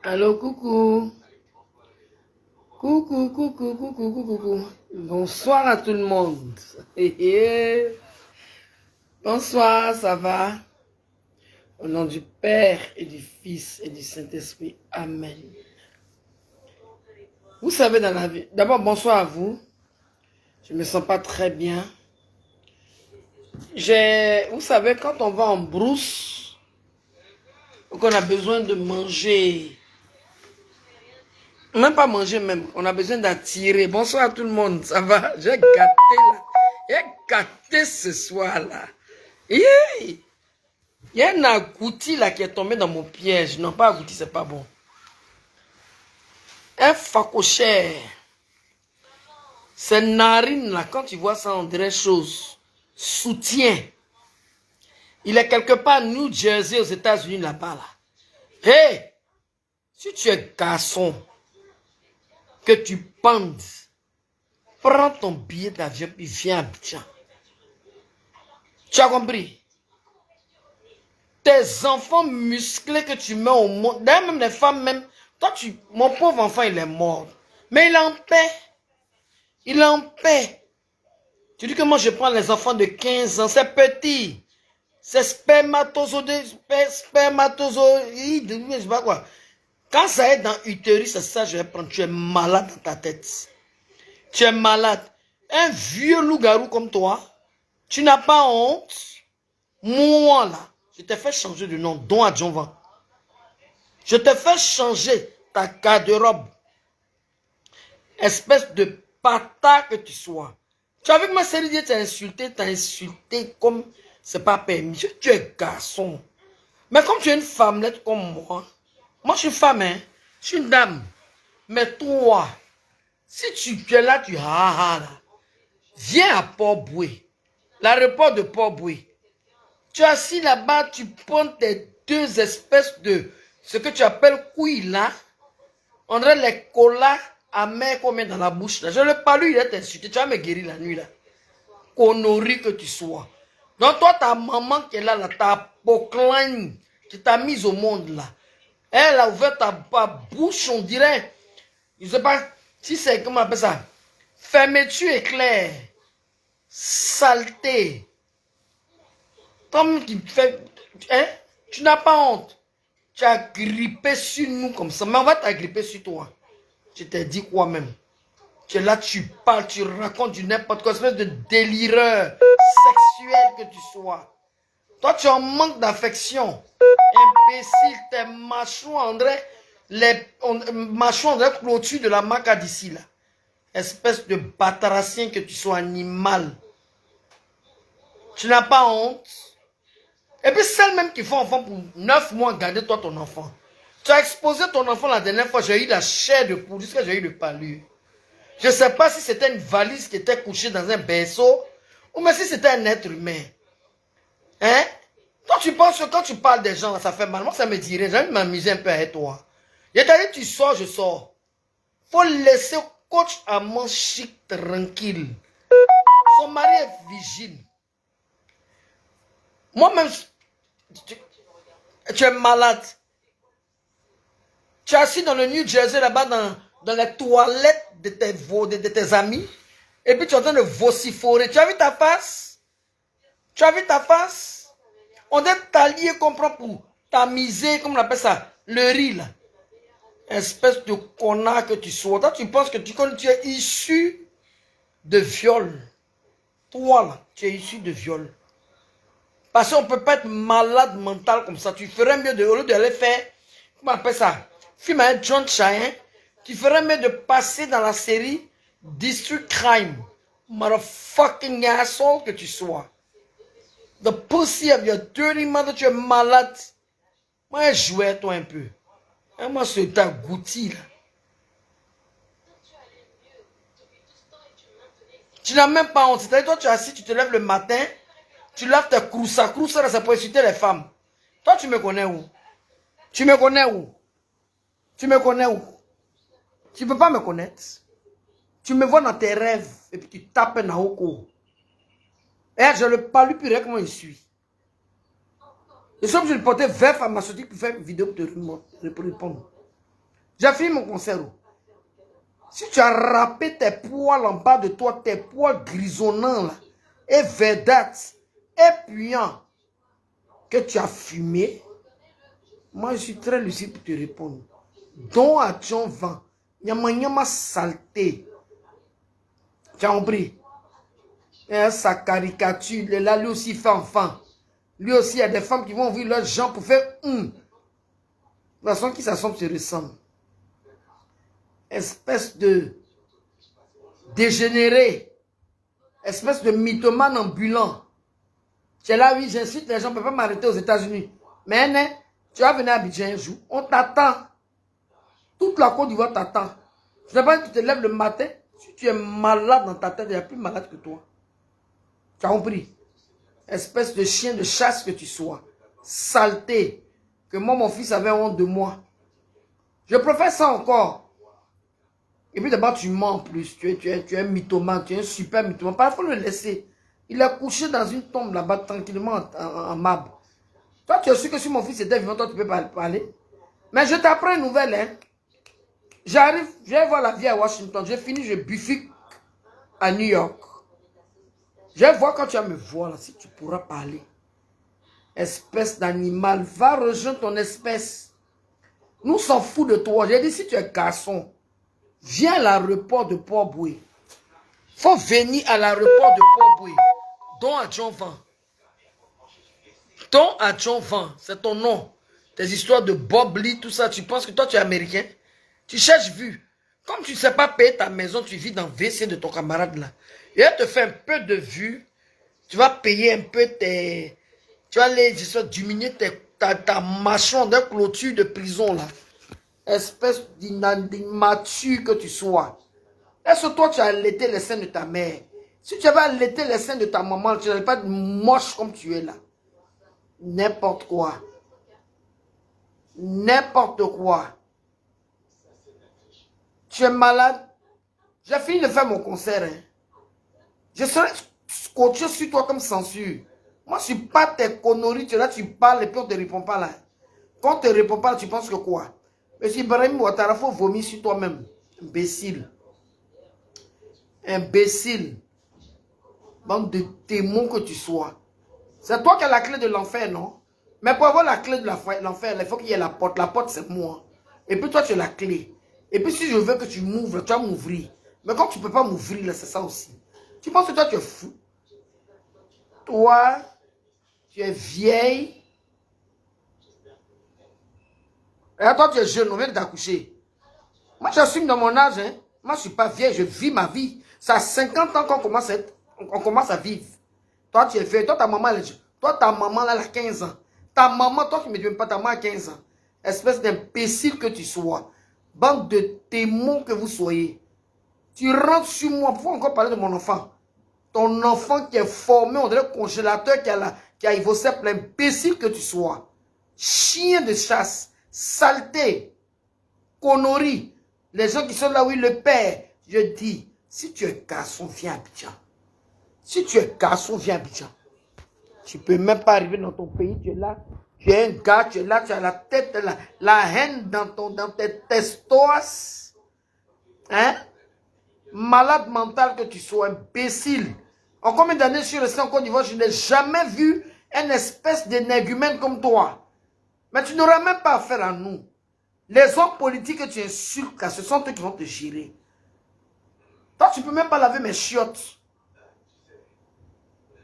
Allô, coucou. Coucou, coucou, coucou, coucou, coucou. Bonsoir à tout le monde. Bonsoir, ça va? Au nom du Père et du Fils et du Saint-Esprit. Amen. Vous savez, dans la vie, d'abord, bonsoir à vous. Je ne me sens pas très bien. Vous savez, quand on va en brousse, qu'on a besoin de manger, même pas manger même, on a besoin d'attirer. Bonsoir à tout le monde, ça va? J'ai gâté là. J'ai gâté ce soir là. Il y a un agouti là qui est tombé dans mon piège. Non, pas agouti, c'est pas bon. Un facochère. Ces narines là, quand tu vois ça, on dirait chose. Soutien. Il est quelque part à New Jersey, aux États-Unis là-bas là. Hey! Si tu es garçon, que tu pendes, prends ton billet d'avion puis viens à Abidjan. Tu as compris? Tes enfants musclés que tu mets au monde, d'ailleurs même les femmes même, toi mon pauvre enfant il est mort, mais il est en paix, il est en paix. Tu dis que moi je prends les enfants de 15 ans, c'est petit, c'est spermatozoïde, je sais pas quoi. Quand ça est dans l'utérus, c'est ça que je vais prendre. Tu es malade dans ta tête. Tu es malade. Un vieux loup-garou comme toi, tu n'as pas honte. Moi là, je t'ai fait changer de nom, Don Adjonvan. Je te fais changer ta garde-robe. Espèce de pata que tu sois. Tu as vu que ma série t'as insulté comme c'est pas permis. Tu es garçon. Mais comme tu es une femmelette comme moi je suis femme, hein. Je suis une dame. Mais toi, si tu es là, tu là. Viens à Port-Boué, l'aéroport de Port-Boué. Tu es assis là-bas, tu prends tes deux espèces de ce que tu appelles couilles là. On dirait les colas amers qu'on met dans la bouche là. Je ne l'ai pas lu, il est insulté. Tu vas me guérir la nuit là. Connerie que tu sois. Donc toi, ta maman qui est là, ta poclagne qui t'a mise au monde là. Elle a ouvert ta bouche, on dirait. Je ne sais pas si c'est comment on appelle ça. Fermeture éclair. Saleté. Comme qui fait. Hein? Tu n'as pas honte. Tu as grippé sur nous comme ça. Mais on va t'agripper sur toi. Je t'ai dit quoi même? Tu es là, tu parles, tu racontes du n'importe quoi, espèce de délireur sexuel que tu sois. Toi, tu en manques d'affection. Imbécile, tes mâchoires, on dirait clôture de la maca d'ici là. Espèce de bataracien que tu sois, animal. Tu n'as pas honte. Et puis celles même qui font enfant pour 9 mois, garder toi ton enfant. Tu as exposé ton enfant la dernière fois, j'ai eu la chair de poule, jusqu'à j'ai eu le palu. Je ne sais pas si c'était une valise qui était couchée dans un berceau, ou même si c'était un être humain. Hein? Toi, tu penses que quand tu parles des gens, ça fait mal. Moi, ça me dirait, j'ai envie de m'amuser un peu avec toi. Je t'ai dit, tu sors, je sors. Faut laisser coach à mon chic tranquille. Son mari est vigile. Moi-même, tu es malade. Tu es assis dans le New Jersey, là-bas, dans les toilettes de tes amis. Et puis tu es en train de vociferer. Tu as vu ta face? Tu as vu ta face? On doit t'allier, comprendre, pour tamiser, comme on appelle ça, le riz, là. Espèce de connard que tu sois. Toi, tu penses que tu es issu de viol. Toi, là, tu es issu de viol. Parce qu'on ne peut pas être malade mental comme ça. Tu ferais mieux au lieu d'aller faire, comment on appelle ça, film avec John Chien, tu ferais mieux de passer dans la série District Crime. Motherfucking asshole que tu sois. The pussy of your dirty mother, tu es malade. Moi, je jouais toi un peu. Et moi, c'est ta goutti là. Tu n'as même pas honte. C'est-à-dire, toi, tu es assis, tu te lèves le matin, tu laves tes croussa. Croussa, là, ça peut insulter les femmes. Toi, tu me connais où? Tu me connais où? Tu me connais où? Tu ne peux pas me connaître. Tu me vois dans tes rêves et puis tu tapes un Naoko. Et je ne parle plus rien comment je suis. Je suis obligé de porter 20 pharmaceutiques pour faire une vidéo pour te répondre. J'ai fini mon concert. Si tu as râpé tes poils en bas de toi, tes poils grisonnants là, et verdâtres, et puants, que tu as fumé, moi je suis très lucide pour te répondre. Don à John Van, nyama saleté. Tu as compris? Et sa caricature, là, lui aussi fait enfant. Lui aussi, il y a des femmes qui vont ouvrir leurs gens pour faire De toute façon, qui s'assemble se ressemble. Espèce de dégénéré. Espèce de mythomane ambulant. Tu es là, oui, j'incite les gens, ne peuvent pas m'arrêter aux États-Unis. Mais né, tu vas venir à Abidjan un jour. On t'attend. Toute la Côte d'Ivoire t'attend. Je ne sais pas si tu te lèves le matin. Si tu es malade dans ta tête, il y a plus malade que toi. Tu as compris? Espèce de chien de chasse que tu sois. Saleté. Que moi, mon fils avait honte de moi. Je préfère ça encore. Et puis d'abord, tu mens en plus. Tu es un mythomane. Tu es un super mythomane. Parfois, il faut le laisser. Il est couché dans une tombe là-bas, tranquillement, en marbre. Toi, tu es sûr que si mon fils était vivant, toi, tu peux parler. Mais je t'apprends une nouvelle, hein. J'arrive, je vais voir la vie à Washington. J'ai fini, je bifurque à New York. Je vais voir quand tu vas me voir, là, si tu pourras parler. Espèce d'animal, va rejoindre ton espèce. Nous s'en fout de toi. J'ai dit, si tu es garçon, viens à l'aéroport de Port-Boué. Faut venir à l'aéroport de Port-Boué. Don à John Van. Don à John Van, c'est ton nom. Tes histoires de Bob Lee, tout ça, tu penses que toi tu es américain? Tu cherches vue. Comme tu ne sais pas payer ta maison, tu vis dans le WC de ton camarade là. Et elle te fait un peu de vue. Tu vas payer un peu tes... Tu vas aller diminuer ta mâchoire de clôture de prison là. Espèce d'immature que tu sois. Est-ce que toi tu as allaité les seins de ta mère? Si tu avais allaité les seins de ta maman, tu n'allais pas être moche comme tu es là. N'importe quoi. N'importe quoi. Tu es malade. J'ai fini de faire mon concert. Hein. Je serai scotché sur toi comme censure. Moi, je ne suis pas tes conneries. Tu es là, tu parles et puis on ne te répond pas là. Quand on ne te répond pas, tu penses que quoi? Monsieur Ibrahim Ouattara, il faut vomir sur toi-même. Imbécile. Imbécile. Bande de démons que tu sois. C'est toi qui as la clé de l'enfer, non? Mais pour avoir la clé de l'enfer, il faut qu'il y ait la porte. La porte, c'est moi. Et puis toi, tu as la clé. Et puis si je veux que tu m'ouvres, tu vas m'ouvrir. Mais comme tu ne peux pas m'ouvrir, c'est ça aussi. Tu penses que toi, tu es fou? Toi, tu es vieille. Et toi, tu es jeune, on vient de t'accoucher. Moi, j'assume dans mon âge. Hein. Moi, je ne suis pas vieille, je vis ma vie. C'est à 50 ans qu'on commence à vivre. Toi, tu es vieille. Toi, ta maman, elle a 15 ans. Ta maman, toi, tu ne me dis même pas, ta maman a 15 ans. Espèce d'imbécile que tu sois. Bande de démons que vous soyez. Tu rentres sur moi. Pourquoi encore parler de mon enfant? Ton enfant qui est formé, on dirait le congélateur qui a Ivocep, l'imbécile que tu sois. Chien de chasse. Saleté. Connerie. Les gens qui sont là, oui, le père. Je dis, si tu es garçon, viens à Abidjan. Si tu es garçon, viens à Abidjan. Tu ne peux même pas arriver dans ton pays, tu es là. Tu es un gars, tu es là, tu as la tête, la haine dans tes testos. Hein? Malade mental que tu sois, imbécile. En combien d'années je suis resté en Côte d'Ivoire, je n'ai jamais vu une espèce d'énergumène comme toi. Mais tu n'auras même pas affaire à nous. Les hommes politiques que tu insultes, ce sont eux qui vont te gérer. Toi, tu ne peux même pas laver mes chiottes.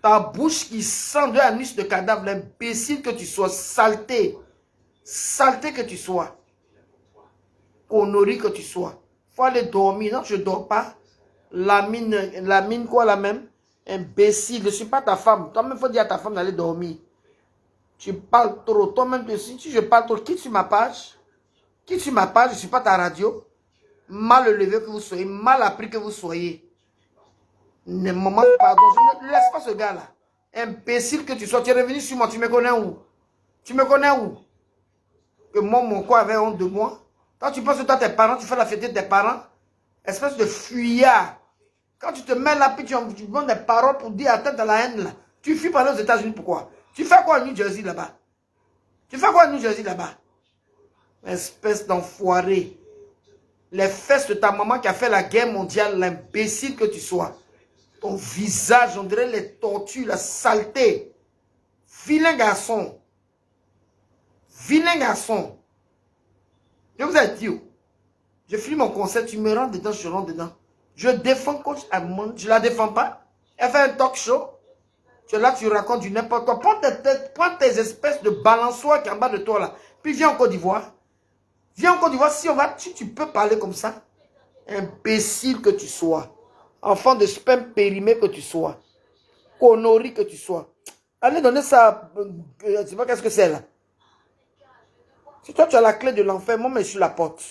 Ta bouche qui sent de l'anus de cadavre, l'imbécile que tu sois, saleté. Saleté que tu sois. Connerie que tu sois. Il faut aller dormir. Non, je ne dors pas. La mine quoi la même? Imbécile, je ne suis pas ta femme. Toi-même, il faut dire à ta femme d'aller dormir. Tu parles trop. Toi-même, si je parle trop, quitte sur ma page. Quitte sur ma page, je ne suis pas ta radio. Mal élevé que vous soyez, mal appris que vous soyez. Ne moment, pardon, je ne laisse pas ce gars-là. Imbécile que tu sois, tu es revenu sur moi, tu me connais où? Tu me connais où? Que moi, mon corps avait honte de moi. Quand tu penses que toi, tes parents, tu fais la fête de tes parents. Espèce de fuyard. Quand tu te mets là, puis tu donnes des paroles pour dire atteinte à la haine là. Tu fuis par aller aux États-Unis, pourquoi? Tu fais quoi à New Jersey là-bas? Tu fais quoi à New Jersey là-bas? Espèce d'enfoiré. les fesses de ta maman qui a fait la guerre mondiale, l'imbécile que tu sois. Ton visage, on dirait les tortues, la saleté. Vilain garçon. Vilain garçon. Je vous ai dit, je finis mon concert, tu me rentres dedans, je rentre dedans. Je défends coach Amon, je la défends pas. Elle fait un talk show. Tu es là, tu racontes du n'importe quoi. Prends tes espèces de balançoires qui sont en bas de toi là. Puis viens en Côte d'Ivoire. Viens en Côte d'Ivoire, si tu peux parler comme ça. Imbécile que tu sois. Enfant de sperme périmé que tu sois. Connerie que tu sois. Allez donner ça. Tu sais pas qu'est-ce que c'est là. Si toi tu as la clé de l'enfer, moi je suis la porte.